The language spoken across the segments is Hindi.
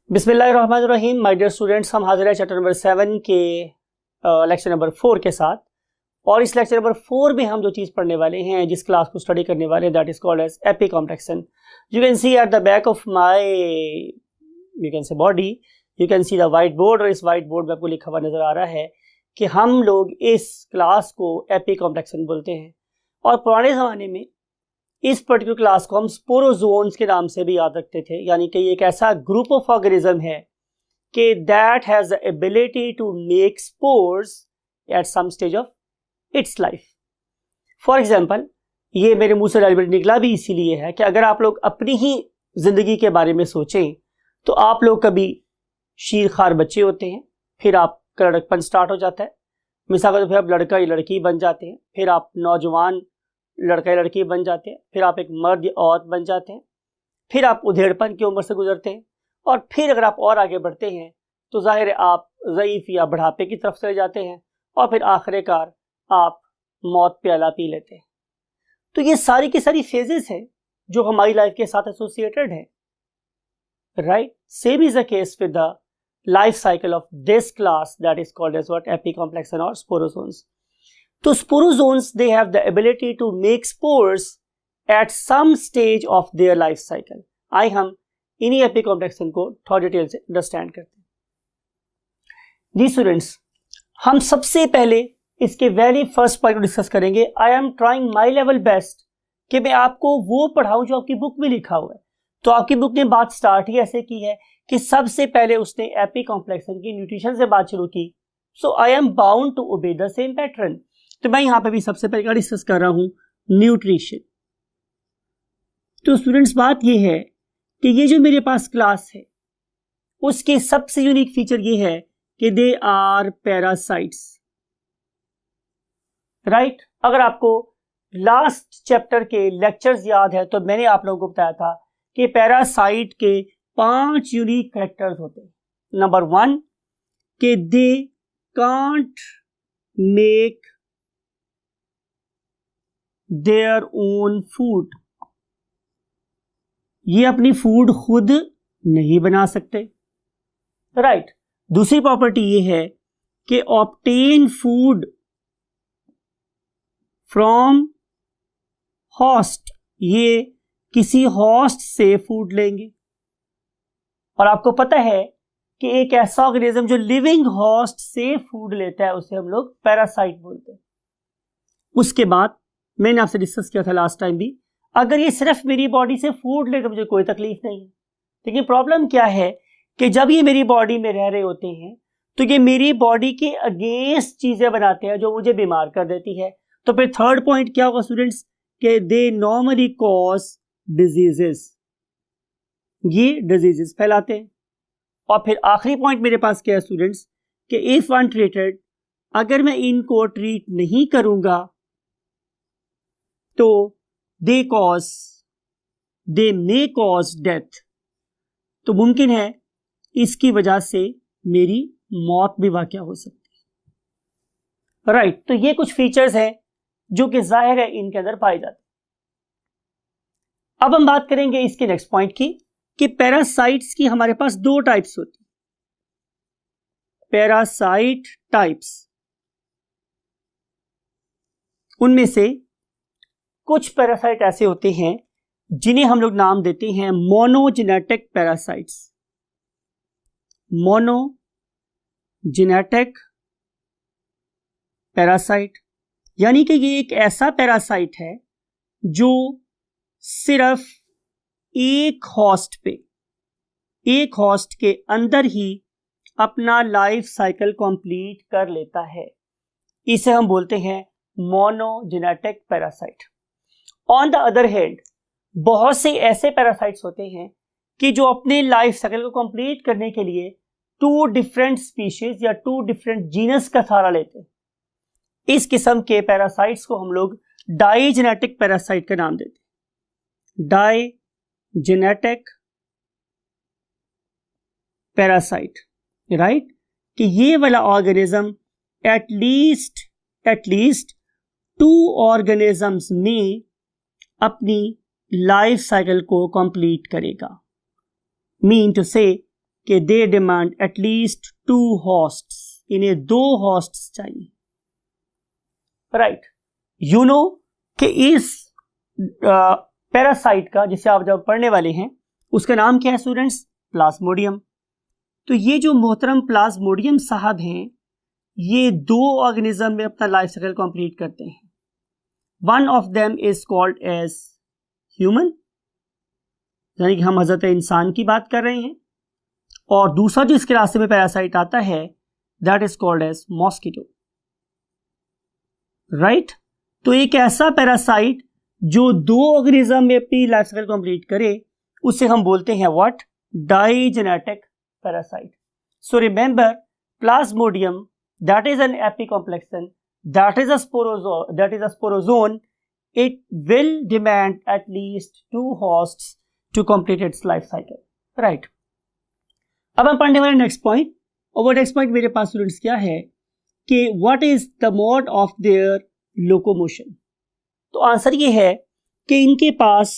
बिस्मिल्लाहिर्रहमानिर्रहीम। माय डियर स्टूडेंट्स, हम हाजिर है चैप्टर नंबर 7 के लेक्चर नंबर 4 के साथ। और इस लेक्चर नंबर 4 में हम जो चीज़ पढ़ने वाले हैं, जिस क्लास को स्टडी करने वाले हैं, that is called as apicomplexan. You can see at the back of my you can say body, you can see the white board. और इस वाइट बोर्ड में आपको लिखा हुआ नजर आ रहा है कि हम लोग इस क्लास को एपिकॉम्प्लेक्सन बोलते हैं। और पुराने ज़माने में इस पर्टिकुलर क्लास को हम स्पोरोजोन्स के नाम से भी याद रखते थे, यानी कि एक ऐसा ग्रुप ऑफ ऑर्गेनिज्म है कि that has the ability to make spores at some stage of its life. For example, ये मेरे मुंह से डायरेक्ट निकला भी इसीलिए है कि अगर आप लोग अपनी ही जिंदगी के बारे में सोचें तो आप लोग कभी शीरखार बच्चे होते हैं, फिर आपका लड़कपन स्टार्ट हो जाता है, मिसाल के तौर पर आप लड़का या लड़की बन जाते हैं, फिर आप नौजवान लड़का या लड़की बन जाते हैं, फिर आप एक मर्द या औरत बन जाते हैं, फिर आप उधेड़पन की उम्र से गुजरते हैं, और फिर अगर आप और आगे बढ़ते हैं तो जाहिर है आप ज़ईफ़ या बढ़ापे की तरफ चले जाते हैं, और फिर आखिरकार आप मौत प्याला पी लेते हैं। तो ये सारी की सारी फेजेस हैं जो हमारी लाइफ के साथ एसोसिएटेड है, right. Same is the case with the life cycle of this class that is called as what, apicomplexan और स्पोरोजोन्स। तो sporozoans they have the ability to make spores at some stage of their life cycle. आइए हम इन्हीं एपिकॉम्प्लेक्सन को थोड़ा डिटेल से अंडरस्टैंड करते हैं। जी स्टूडेंट्स, हम सबसे पहले इसके वेरी फर्स्ट पॉइंट को डिस्कस करेंगे। I am trying my level best कि मैं आपको वो पढ़ाऊं जो आपकी बुक में लिखा हुआ है। तो आपकी बुक ने बात स्टार्ट ही ऐसे की है कि सबसे पहले उसने एपिकॉम्प्लेक्सन की न्यूट्रिशन से बात शुरू की। So I am bound to obey the same pattern. तो मैं यहां पे भी सबसे पहले डिस्कस कर रहा हूं न्यूट्रिशन। तो स्टूडेंट्स, बात ये है कि ये जो मेरे पास क्लास है उसकी सबसे यूनिक फीचर ये है कि दे आर पैरासाइट्स, राइट। अगर आपको लास्ट चैप्टर के लेक्चर्स याद है तो मैंने आप लोगों को बताया था कि पैरासाइट के 5 यूनिक कैरेक्टर्स होते हैं। नंबर 1 कि they can't make their own food, ये अपनी फूड खुद नहीं बना सकते, राइट। दूसरी प्रॉपर्टी ये है कि ऑब्टेन फूड फ्रॉम होस्ट, ये किसी होस्ट से फूड लेंगे। और आपको पता है कि एक ऐसा ऑर्गेनिज्म जो लिविंग होस्ट से फूड लेता है उसे हम लोग पैरासाइट बोलते हैं। उसके बाद मैंने आपसे डिस्कस किया था लास्ट टाइम भी, अगर ये सिर्फ मेरी बॉडी से फूड ले तो मुझे कोई तकलीफ नहीं है, लेकिन प्रॉब्लम क्या है कि जब ये मेरी बॉडी में रह रहे होते हैं तो ये मेरी बॉडी के अगेंस्ट चीजें बनाते हैं जो मुझे बीमार कर देती है। तो फिर थर्ड पॉइंट क्या होगा स्टूडेंट्स, कि दे नॉर्मली कॉज डिजीजेस, ये डिजीजेस फैलाते हैं। और फिर आखिरी पॉइंट मेरे पास क्या है स्टूडेंट्स, कि इफ अनट्रीटेड, अगर मैं इनको ट्रीट नहीं करूंगा तो दे मे कॉज डेथ, तो मुमकिन है इसकी वजह से मेरी मौत भी वाक़या हो सकती है, राइट। तो ये कुछ फीचर्स हैं जो कि जाहिर है इनके अंदर पाए जाते हैं। अब हम बात करेंगे इसके नेक्स्ट पॉइंट की कि पैरासाइट्स की हमारे पास 2 टाइप्स होती हैं। पैरासाइट टाइप्स, उनमें से कुछ पैरासाइट ऐसे होते हैं जिन्हें हम लोग नाम देते हैं मोनोजेनेटिक पैरासाइट्स। मोनोजेनेटिक पैरासाइट यानी कि ये एक ऐसा पैरासाइट है जो सिर्फ एक होस्ट के अंदर ही अपना लाइफ साइकिल कंप्लीट कर लेता है। इसे हम बोलते हैं monogenetic parasite. On the other hand, बहुत से ऐसे पैरासाइट्स होते हैं कि जो अपने लाइफ साइकिल को कंप्लीट करने के लिए 2 डिफरेंट स्पीशीज या 2 डिफरेंट जीनस का सहारा लेते हैं। इस किस्म के पैरासाइट्स को हम लोग डाइजेनेटिक पैरासाइट का नाम देते हैं। डाइजेनेटिक पैरासाइट, राइट, कि ये वाला ऑर्गेनिज्म एटलीस्ट 2 ऑर्गेनिजम्स में अपनी लाइफ साइकिल को कंप्लीट करेगा। मीन टू से कि दे डिमांड एटलीस्ट 2 होस्ट्स, इन्हें 2 होस्ट्स चाहिए, राइट। यू नो कि इस पैरासाइट का, जिसे आप जब पढ़ने वाले हैं, उसका नाम क्या है स्टूडेंट्स? प्लाज्मोडियम। तो ये जो मोहतरम प्लाज्मोडियम साहब हैं, ये 2 ऑर्गेनिज्म में अपना लाइफ साइकिल कंप्लीट करते हैं। One of them is called as human, यानी कि हम हजरत इंसान की बात कर रहे हैं, और दूसरा जो इसके रास्ते में पैरासाइट आता है that is called as mosquito, right. तो एक ऐसा पैरासाइट जो 2 ऑर्गेनिज्म में अपनी लाइफ साइकिल कंप्लीट करे, उसे हम बोलते हैं what? Digenetic parasite. So remember, Plasmodium that is an epicomplexan, that is a sporozoan, it will demand at least 2 hosts to complete its life cycle, right। अब हम पढ़ने वाले नेक्स्ट पॉइंट, और वो नेक्स्ट पॉइंट मेरे पास स्टूडेंट्स क्या है कि what is the mode of their locomotion. तो आंसर ये है कि इनके पास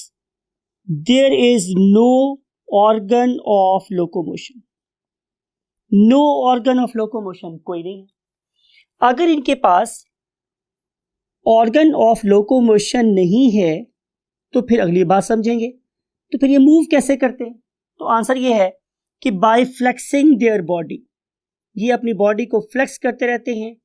there is no organ of locomotion, no organ of locomotion, कोई नहीं है। अगर इनके पास ऑर्गन ऑफ लोकोमोशन नहीं है तो फिर अगली बात समझेंगे, तो फिर ये मूव कैसे करते हैं? तो आंसर ये है कि बाय फ्लेक्सिंग देयर बॉडी, ये अपनी बॉडी को फ्लेक्स करते रहते हैं,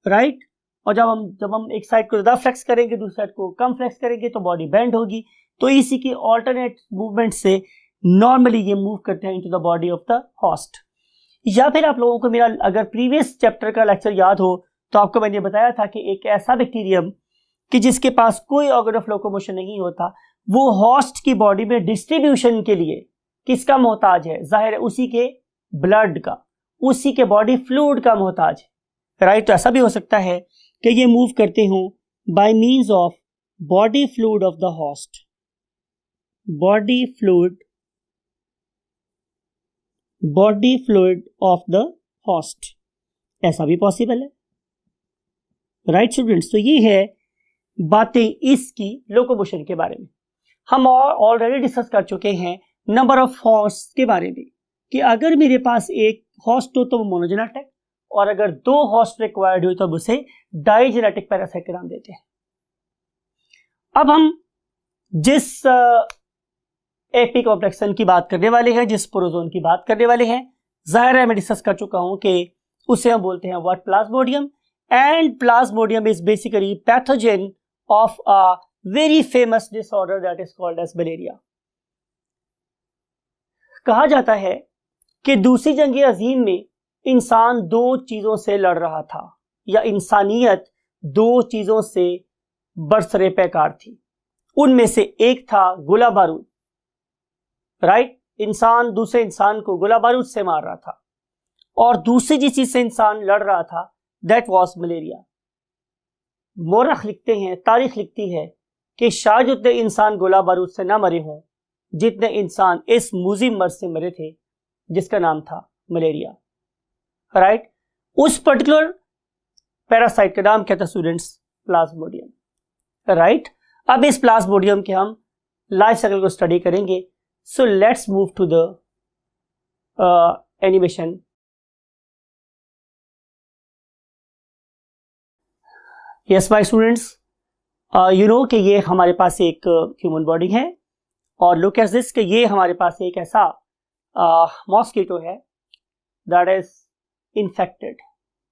राइट। और जब हम एक साइड को ज़्यादा फ्लेक्स करेंगे, दूसरी साइड को कम फ्लेक्स करेंगे, तो बॉडी बेंड होगी। तो इसी के ऑल्टरनेट मूवमेंट से नॉर्मली ये मूव करते हैं into the body of the host. या फिर आप लोगों को मेरा अगर प्रीवियस चैप्टर का लेक्चर याद हो तो आपको मैंने बताया था कि एक ऐसा बैक्टीरियम कि जिसके पास कोई ऑर्गन ऑफ लोकोमोशन नहीं होता, वो होस्ट की बॉडी में डिस्ट्रीब्यूशन के लिए किसका मोहताज है? जाहिर है उसी के ब्लड का, उसी के बॉडी फ्लूइड का मोहताज है, राइट। तो ऐसा भी हो सकता है कि ये मूव करते हों by means of body fluid of the host, body fluid of the host, ऐसा भी पॉसिबल है, राइट स्टूडेंट्स। तो ये है बातें इसकी लोकोमोशन के बारे में। हम ऑलरेडी डिस्कस कर चुके हैं नंबर ऑफ होस्ट के बारे में कि अगर मेरे पास एक होस्ट हो तो वो मोनोजेनेटिक, और अगर 2 होस्ट रिक्वायर्ड हो तो उसे डाइजेनेटिक पैरासाइट का नाम देते हैं। अब हम जिस एपिकॉम्प्लेक्सन की बात करने वाले हैं, जिस स्पोरोजोन की बात करने वाले हैं, जाहिर है मैं डिस्कस कर चुका हूं कि उसे हम बोलते हैं what? Plasmodium. And plasmodium is basically pathogen of a very famous disorder that is called as malaria. कहा जाता है कि दूसरी जंग अजीम में इंसान 2 चीजों से लड़ रहा था, या इंसानियत 2 चीजों से बरसरे पैकार थी। उनमें से एक था गोला बारूद, राइट। इंसान दूसरे इंसान को गोला बारूद से मार रहा था, और दूसरी जिस चीज से इंसान लड़ रहा था दैट वाज मलेरिया। मोरख लिखते हैं, तारीख लिखती है कि शायद उतने इंसान गोला बारूद से ना मरे हों जितने इंसान इस मुजिम मर्ज से मरे थे जिसका नाम था मलेरिया, राइट। उस पर्टिकुलर पैरासाइट का नाम क्या था स्टूडेंट्स? Plasmodium, right. अब इस प्लाज्मोडियम के हम लाइफ साइकिल को स्टडी करेंगे। So let's move to the animation. Yes, my students, you know कि ये हमारे पास एक ह्यूमन बॉडी है, और लुक एट दिस कि ये हमारे पास एक ऐसा मॉस्किटो है दैट इज इन्फेक्टेड।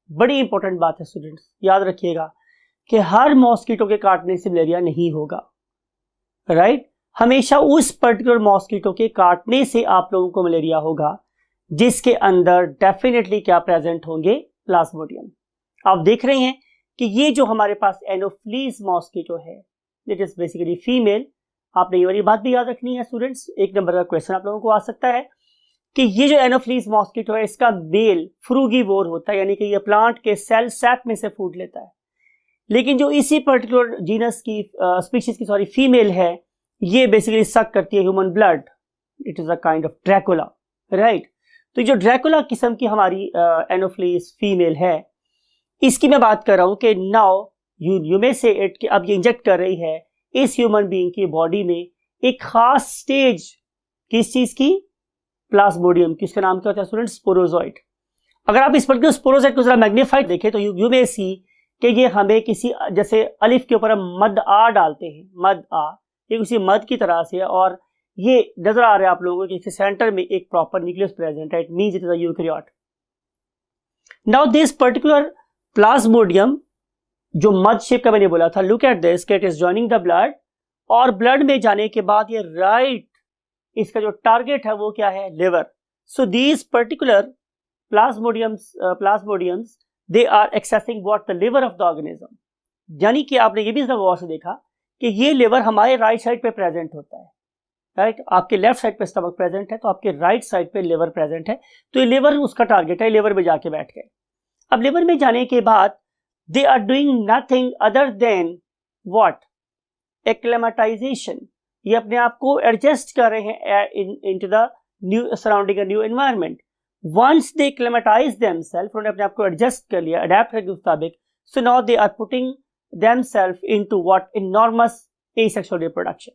बड़ी इंपॉर्टेंट बात है स्टूडेंट्स, याद रखिएगा कि हर मॉस्किटो के काटने से मलेरिया नहीं होगा, राइट। हमेशा उस पर्टिकुलर मॉस्किटो के काटने से आप लोगों को मलेरिया होगा जिसके अंदर डेफिनेटली क्या प्रेजेंट होंगे? प्लाज्मोडियम। आप देख रहे हैं कि ये जो हमारे पास एनोफ्लीज मॉस्किटो है, इट इज बेसिकली फीमेल। आपने ये वाली बात भी याद रखनी है स्टूडेंट्स, 1 नंबर का क्वेश्चन आप लोगों को आ सकता है कि ये जो एनोफ्लीज मॉस्किटो है इसका मेल फ्रूगीवोर होता है, यानी कि ये प्लांट के सेल सैप में से फूड लेता है। लेकिन जो इसी पर्टिकुलर जीनस की स्पीशीज की फीमेल है, ये बेसिकली सक करती है human blood. It is a kind of Dracula, right. तो जो ड्रैकुला किस्म की हमारी एनोफ्लीज फीमेल है, इसकी मैं बात कर रहा हूं कि नाउ यू मे से इट कि अब ये इंजेक्ट कर रही है इस ह्यूमन बीइंग की बॉडी में एक खास स्टेज, किस चीज की? प्लाज्मोडियम की, उसका नाम क्या होता है स्टूडेंट? स्पोरोजोइट। अगर आप इस पर्टिकुलर स्पोरोजोइट को जरा मैग्नीफाइड देखें तो यू मे सी कि ये हमें किसी, जैसे अलिफ के ऊपर हम मद आ डालते हैं, मद आ, ये उसी मद की तरह से है, और ये नजर आ रहा है आप लोगों को कि सेंटर में एक प्रॉपर न्यूक्लियस प्रेजेंट है, it means it is a eukaryote. Now this particular Plasmodium जो मद शेप का मैंने बोला था, look at this, it is joining the blood, और ब्लड में जाने के बाद ये राइट इसका जो टारगेट है वो क्या है? Liver. So these particular plasmodiums they are accessing what? The liver of the organism. यानी कि आपने ये भी गौर से देखा कि ये लिवर हमारे राइट साइड पे प्रेजेंट होता है, राइट? आपके लेफ्ट साइड पे स्टमक प्रेजेंट है तो आपके राइट साइड पे लिवर प्रेजेंट है, तो ये लिवर उसका टारगेट है, लिवर में जाके बैठ गए। अब लिवर में जाने के बाद they are doing nothing other than what? Acclimatisation. ये अपने आप को एडजस्ट कर रहे हैं into the new surrounding, new environment. Once they acclimatise themselves, उन्होंने अपने आप को एडजस्ट कर लिया, अडेप्ट करके मुताबिक, so now they are putting themselves into what? Enormous asexual reproduction.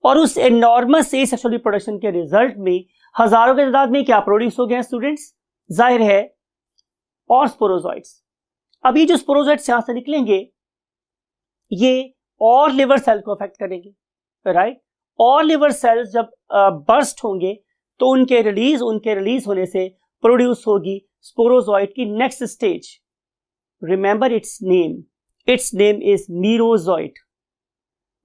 और उस एनॉर्मस एसेक्सुअल रिप्रोडक्शन के रिजल्ट में हजारों के तादाद में क्या प्रोड्यूस हो गए स्टूडेंट्स? जाहिर है और स्पोरोजोइट्स। अब ये जो स्पोरोजोइट्स यहां से निकलेंगे ये और लिवर सेल को अफेक्ट करेंगे, राइट? और लिवर सेल्स जब बर्स्ट होंगे तो उनके रिलीज होने से प्रोड्यूस होगी स्पोरोजोइट की next stage. Remember it's name is merozoite.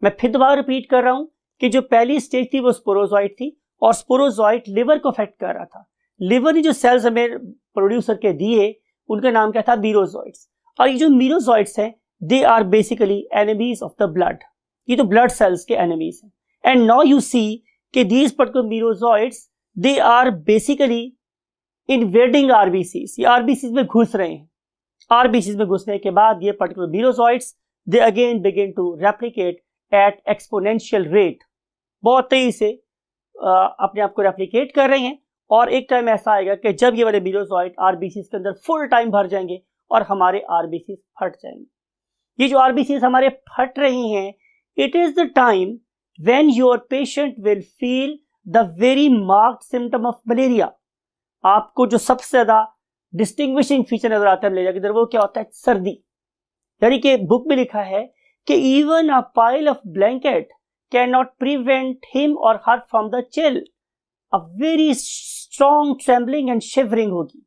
मैं फिर दोबारा रिपीट कर रहा हूं कि जो पहली स्टेज थी वो स्पोरोजोइट थी, और स्पोरोजोइट लिवर को अफेक्ट कर रहा था। लिवर ने जो सेल्स हमें प्रोड्यूस करके दिए उनका नाम क्या था? मीरोजोइट्स। और ये जो मीरोजोइट्स हैं they are basically enemies of the blood, ये तो ब्लड सेल्स के एनिमीज हैं। एंड नाउ यू सी कि these particular merozoites they are basically invading RBCs, ये आरबीसीज में घुस रहे हैं। आरबीसीज में घुसने के बाद ये particular merozoites they again begin to replicate at exponential rate, बहुत तेजी से अपने आप को रेप्लिकेट कर रहे हैं। और एक टाइम ऐसा आएगा कि जब ये वाले मीरोजोइट आरबीसीज के अंदर फुल टाइम भर जाएंगे और हमारे आरबीसीज फट जाएंगे। ये जो आरबीसीज हमारे फट रही हैं, it is the time when your patient will feel the very marked symptom of malaria. आपको जो सबसे ज्यादा डिस्टिंग्विशिंग फीचर नजर आता है मलेरिया के अंदर वो क्या होता है? सर्दी। यानी कि बुक में लिखा है कि even a pile of blanket can not prevent him or her from the chill. A very strong trembling and shivering होगी।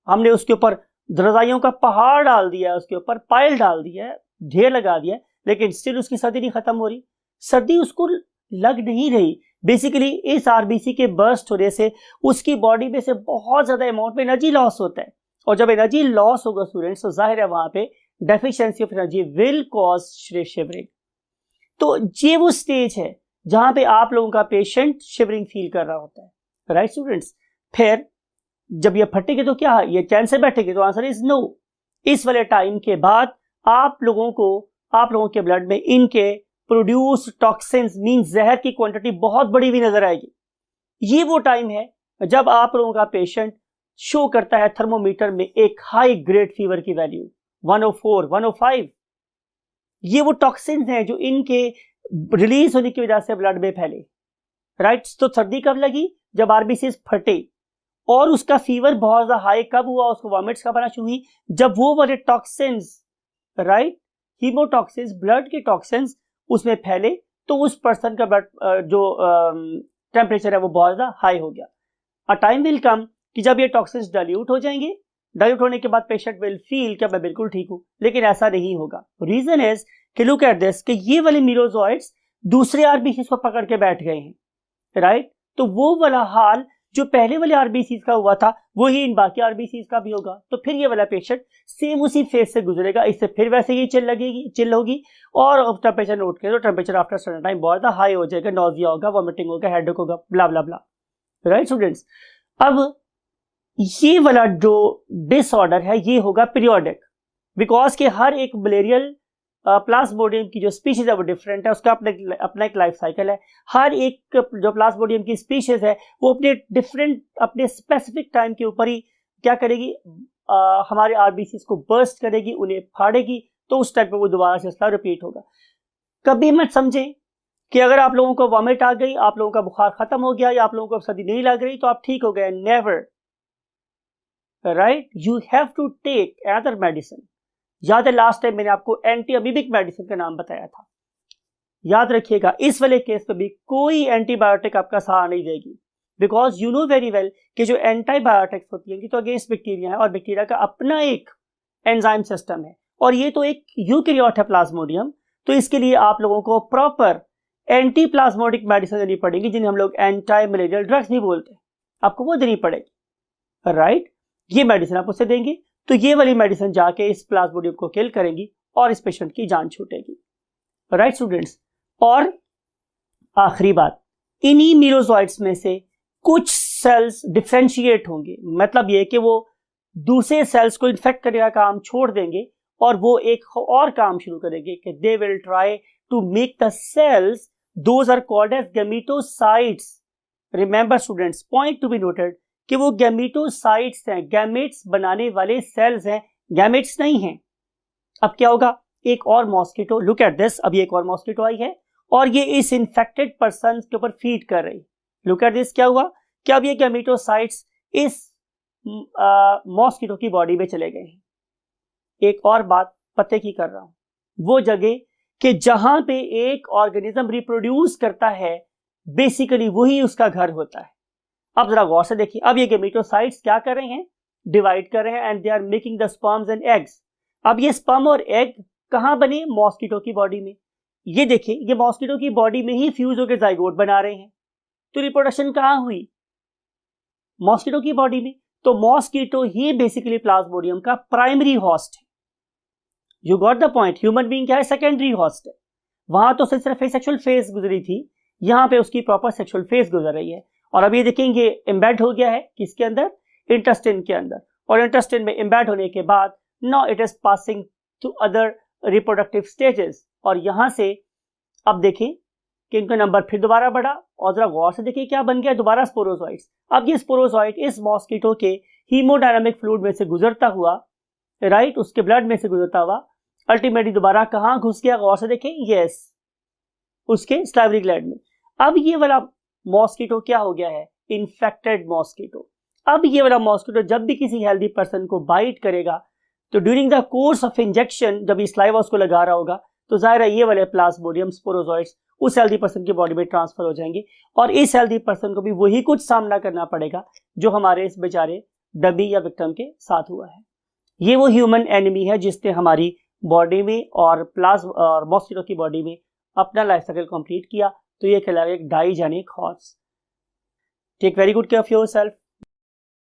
हमने उसके ऊपर रजाइयों का पहाड़ डाल दिया है, उसके ऊपर पाइल डाल दिया है, ढेर लगा दिया है, लेकिन स्टिल उसकी सर्दी नहीं खत्म हो रही, सर्दी उसको लग नहीं रही। बेसिकली इस आरबीसी के बर्स्ट होने से उसकी बॉडी में से बहुत ज्यादा अमाउंट में एनर्जी लॉस होता है, और जब एनर्जी लॉस होगा स्टूडेंट्स तो जाहिर है वहां पे deficiency of energy will cause shivering. तो ये वो स्टेज है जहां पे आप लोगों का पेशेंट शिवरिंग फील कर रहा होता है, राइट स्टूडेंट्स? फिर जब ये फटेगी तो क्या ये चैन से बैठेगी? तो आंसर इज नो। इस वाले टाइम के बाद आप लोगों के ब्लड में इनके प्रोड्यूस टॉक्सिन्स मीन जहर की क्वांटिटी बहुत बड़ी हुई नजर आएगी। ये वो टाइम है जब आप लोगों का पेशेंट शो करता है थर्मोमीटर में एक हाई ग्रेड फीवर की वैल्यू 104, 105। ये वो टॉक्सिन्स हैं जो इनके रिलीज होने की वजह से ब्लड में फैले, राइट? तो सर्दी कब लगी? जब आरबीसी फटे। और उसका फीवर बहुत ज्यादा हाई कब हुआ? उसको वॉमिट्स कब आना शुरू हुई? जब वो वाले टॉक्सिन्स, राइट, हीमोटॉक्सिन्स, ब्लड के टॉक्सिन्स उसमें फैले, तो उस पर्सन का ब्लड जो टेम्परेचर है वो बहुत ज्यादा हाई हो गया। अ टाइम विल कम कि जब ये टॉक्सिन्स डाइल्यूट हो जाएंगे, डाइल्यूट होने के बाद पेशेंट विल फील कि मैं बिल्कुल ठीक हूं, लेकिन ऐसा नहीं होगा। रीजन इज कि लुक एट दिस कि ये वाले मीरोजोइट्स दूसरे आरबीसीज को पकड़ के बैठ गए हैं, राइट? तो वो वाला हाल जो पहले वाले आरबीसीज का हुआ था वही इन बाकी आरबीसीज का भी होगा। तो फिर ये वाला पेशेंट सेम उसी फेज से गुजरेगा, इससे फिर वैसे ही चिल होगी, और टेम्परेचर नोट करें तो टेम्परेचर आफ्टर सर्टेन टाइम बहुत ज्यादा हाई हो जाएगा, नॉजिया होगा, वॉमिटिंग होगा, हेडेक होगा, ब्ला ब्ला ब्ला, राइट स्टूडेंट्स? अब ये वाला जो डिसऑर्डर है ये होगा पीरियोडिक, बिकॉज के हर एक मलेरियल प्लाज्मोडियम की जो स्पीशीज है वो डिफरेंट है, उसका अपना एक लाइफ साइकिल है। हर एक जो प्लाज्मोडियम की स्पीशीज है वो अपने स्पेसिफिक टाइम के ऊपर ही क्या करेगी? हमारे आरबीसीज को बर्स्ट करेगी, उन्हें फाड़ेगी, तो उस टाइम पे वो दोबारा सिलसिला रिपीट होगा। कभी मत समझें कि अगर आप लोगों को वॉमिट आ गई, आप लोगों का बुखार खत्म हो गया या आप लोगों को सर्दी नहीं लग रही तो आप ठीक हो गए, never, right, you have to take another medicine. याद है लास्ट टाइम मैंने आपको एंटी अमीबिक मेडिसिन का नाम बताया था, याद रखिएगा। इस वाले केस पे भी कोई एंटीबायोटिक आपका सहारा नहीं देगी, because you know very well कि जो एंटीबायोटिक्स होती है तो अगेंस्ट बैक्टीरिया है और बैक्टीरिया का अपना एक एंजाइम सिस्टम है और ये तो एक यूकैरियोट है प्लाज्मोडियम, तो इसके लिए आप लोगों को प्रॉपर एंटी प्लाज्मोडिक मेडिसिन देनी पड़ेगी जिन्हें हम लोग एंटी मलेरियल ड्रग्स भी बोलते हैं, आपको वो देनी पड़ेगी, राइट। ये मेडिसिन आप उससे देंगे तो ये वाली मेडिसिन जाके इस प्लाज्मोडियम को किल करेंगी और इस पेशेंट की जान छूटेगी, राइट स्टूडेंट्स। और आखिरी बात, इन्हीं मीरोजोइट्स में से कुछ सेल्स डिफरेंशिएट होंगे, मतलब ये कि वो दूसरे सेल्स को इन्फेक्ट करने का काम छोड़ देंगे और वो एक और काम शुरू करेंगे कि they will try to make the cells, those are called as gametocytes. Remember students, point to be noted कि वो गैमेटोसाइट्स हैं, गैमेट्स बनाने वाले सेल्स हैं, गैमेट्स नहीं हैं। अब क्या होगा, एक और मॉस्किटो, लुक एट दिस, अभी एक और मॉस्किटो आई है और ये इस इन्फेक्टेड पर्सन के ऊपर फीड कर रही, लुक एट दिस, क्या हुआ कि अब ये गैमेटोसाइट्स इस मॉस्किटो की बॉडी में चले गए हैं। एक और बात पते की कर रहा हूं, वो जगह कि जहां पे एक ऑर्गेनिज्म रिप्रोड्यूस करता है बेसिकली वही उसका घर होता है। अब जरा गौर से देखिए, अब ये गैमेटोसाइट्स क्या कर रहे हैं, डिवाइड कर रहे हैं and they are making the sperms and eggs. अब ये स्पर्म और एग कहां बने, मॉस्किटो की बॉडी में। ये देखिए, ये मॉस्किटो की बॉडी में ही फ्यूज होकर जाइगोट बना रहे हैं, तो रिप्रोडक्शन कहां हुई, मॉस्किटो की बॉडी में। तो मॉस्किटो ही बेसिकली प्लाज्मोडियम का प्राइमरी होस्ट है। You got the point, human being क्या है, सेकेंडरी होस्ट है। वहां तो सिर्फ सेक्सुअल फेज गुजरी थी, यहां पे उसकी प्रॉपर सेक्सुअल फेज गुजर रही है। और अब ये देखेंगे एम्बेड हो गया है किसके अंदर, इंटेस्टाइन के अंदर, और इंटेस्टाइन में एम्बेड होने के बाद now it is passing to other reproductive stages. और यहां से अब देखें कि इनका नंबर फिर दोबारा बढ़ा और जरा गौर से देखिए क्या बन गया, दोबारा स्पोरोजोइट्स। अब ये स्पोरोजोइट इस मॉस्किटो के हीमोडायनामिक फ्लूइड में से गुजरता हुआ, राइट, उसके ब्लड में से गुजरता हुआ अल्टीमेटली दोबारा कहां घुस गया, गौर से देखें, यस, उसके स्लाइवरी ग्लैंड में। अब ये वाला मॉस्किटो क्या हो गया है, इन्फेक्टेड मॉस्किटो। अब ये वाला मॉस्किटो जब भी किसी हेल्दी पर्सन को बाइट करेगा तो during the course of injection, जब इस स्लाइवा उसको लगा रहा होगा तो जाहिर है ये वाले प्लाज्मोडियम स्पोरोजोइट्स उस हेल्दी पर्सन की बॉडी में ट्रांसफर हो जाएंगे और इस हेल्दी पर्सन को भी वही कुछ सामना करना पड़ेगा जो हमारे इस बेचारे डबी या विक्टिम के साथ हुआ है। ये वो ह्यूमन एनिमी है जिसने हमारी बॉडी में और मॉस्किटो की बॉडी में अपना लाइफ साइकिल कंप्लीट किया। तो ये कहलाएगा एक डाइजेनिक हॉर्स। Take very good care of yourself.